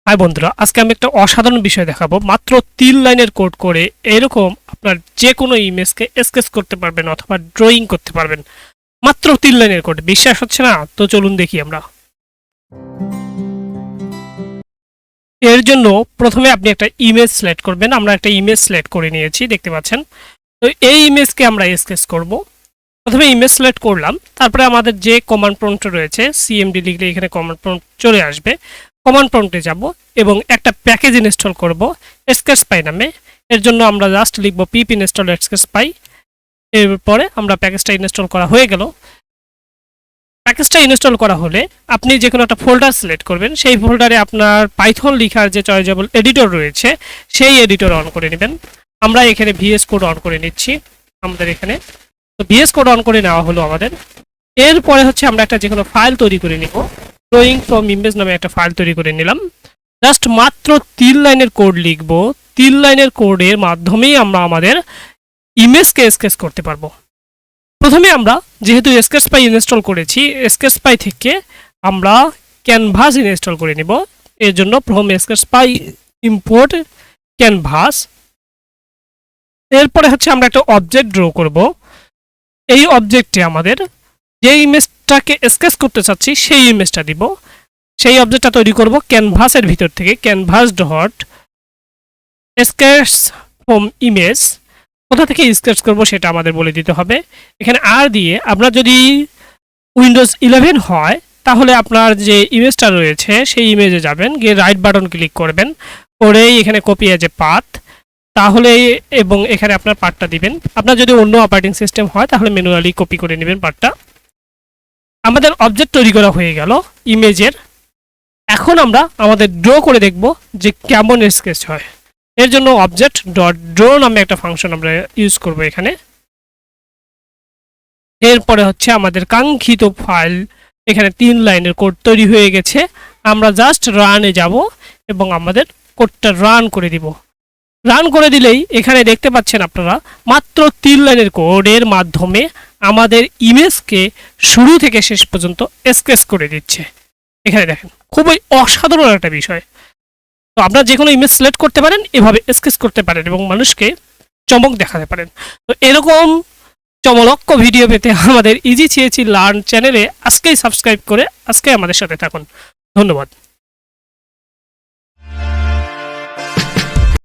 High বন্ধুরা, আজকে আমি একটা অসাধারণ বিষয় দেখাবো। মাত্র 3 লাইনের কোড করে এরকম আপনার যে কোনো ইমেজকে স্কেচ করতে পারবেন অথবা ড্রয়িং করতে পারবেন। মাত্র 3 লাইনের কোড। বিশ্বাস হচ্ছে না? তো চলুন দেখি আমরা। এর জন্য প্রথমে আপনি একটা ইমেজ সিলেক্ট করবেন। আমরা একটা ইমেজ সিলেক্ট করে নিয়েছি, দেখতে পাচ্ছেন। তো এই ইমেজকে আমরা স্কেচ করব। প্রথমে ইমেজ সিলেক্ট করলাম, তারপরে আমাদের যে কমান্ড প্রম্পট রয়েছে সিএমডি লিখলে এখানে কমান্ড প্রম্পট চলে আসবে। কমান্ড প্রম্পটে যাব এবং একটা প্যাকেজ ইনস্টল করব sketchpy নামে। এর জন্য আমরা জাস্ট লিখব pip install sketchpy। এরপরে আমরা প্যাকেজটা ইনস্টল করা হয়ে গেল। প্যাকেজটা ইনস্টল করা হলে আপনি যে কোনো একটা ফোল্ডার সিলেক্ট করবেন। সেই ফোল্ডারে আপনার পাইথন লেখার যে চয়েজেবল এডিটর রয়েছে সেই এডিটর অন করে নেবেন। আমরা এখানে ভিএস কোড অন করে নিচ্ছি আমাদের এখানে। তো ভিএস কোড অন করে নেওয়া হলো আমাদের। এরপরে হচ্ছে আমরা একটা যে কোনো ফাইল তৈরি করে নিব। ড্রয়িং ফ্রম ইমেজ নামে একটা ফাইল তৈরি করে নিলাম। জাস্ট মাত্র 3 লাইনের কোড লিখব। 3 লাইনের কোডের মাধ্যমেই আমরা আমাদের ইমেজকে স্কেচ করতে পারবো। প্রথমে আমরা যেহেতু sketchpy ইনস্টল করেছি, sketchpy থেকে আমরা ক্যানভাস ইনস্টল করে নিব। এর জন্য ফ্রম sketchpy ইম্পোর্ট ক্যানভাস। এরপরে হচ্ছে আমরা একটা অবজেক্ট ড্র করব। এই অবজেক্টে আমাদের যে ইমেজটাকে স্কেচ করতে চাচ্ছি সেই ইমেজটা দিব। সেই অবজেক্টটা তৈরি করব ক্যানভাসের ভিতর থেকে। Canvas dot sketch from image. কোথা থেকে স্কেচ করব সেটা আমাদের বলে দিতে হবে। এখানে আর দিয়ে আপনার যদি উইন্ডোজ 11 হয় তাহলে আপনার যে ইমেজটা রয়েছে সেই ইমেজে যাবেন, গিয়ে রাইট বাটন ক্লিক করবেন, করেই এখানে কপি এজ এ পাথ, তাহলে এবং এখানে আপনার পার্টটা দিবেন। আপনার যদি অন্য অপারেটিং সিস্টেম হয় তাহলে ম্যানুয়ালি কপি করে নেবেন পার্টটা। আমাদের অবজেক্ট তৈরি করা হয়ে গেল ইমেজের। এখন আমরা আমাদের ড্র করে দেখব যে কেমন স্কেচ হয়। এর জন্য অবজেক্ট ডট ড্র নামে একটা ফাংশন আমরা ইউজ করব এখানে। এরপরে হচ্ছে আমাদের কাঙ্ক্ষিত ফাইল, এখানে 3 লাইনের কোড তৈরি হয়ে গেছে। আমরা জাস্ট রানে যাব এবং আমাদের কোডটা রান করে দিব। রান করে দিলেই এখানে দেখতে পাচ্ছেন আপনারা মাত্র 3 লাইনের কোডের মাধ্যমে আমাদের ইমেজকে শুরু থেকে শেষ পর্যন্ত স্কেচ করে দিচ্ছে। এখানে দেখেন, খুবই অসাধারণ একটা বিষয়। তো আপনারা যে কোনো ইমেজ সিলেক্ট করতে পারেন, এভাবে স্কেচ করতে পারেন এবং মানুষকে চমক দেখাতে পারেন। তো এরকম চমলক্ষ ভিডিও পেতে আমাদের ইজি চেয়েছি লার্ন চ্যানেলে আজকেই সাবস্ক্রাইব করে আজকে আমাদের সাথে থাকুন। ধন্যবাদ।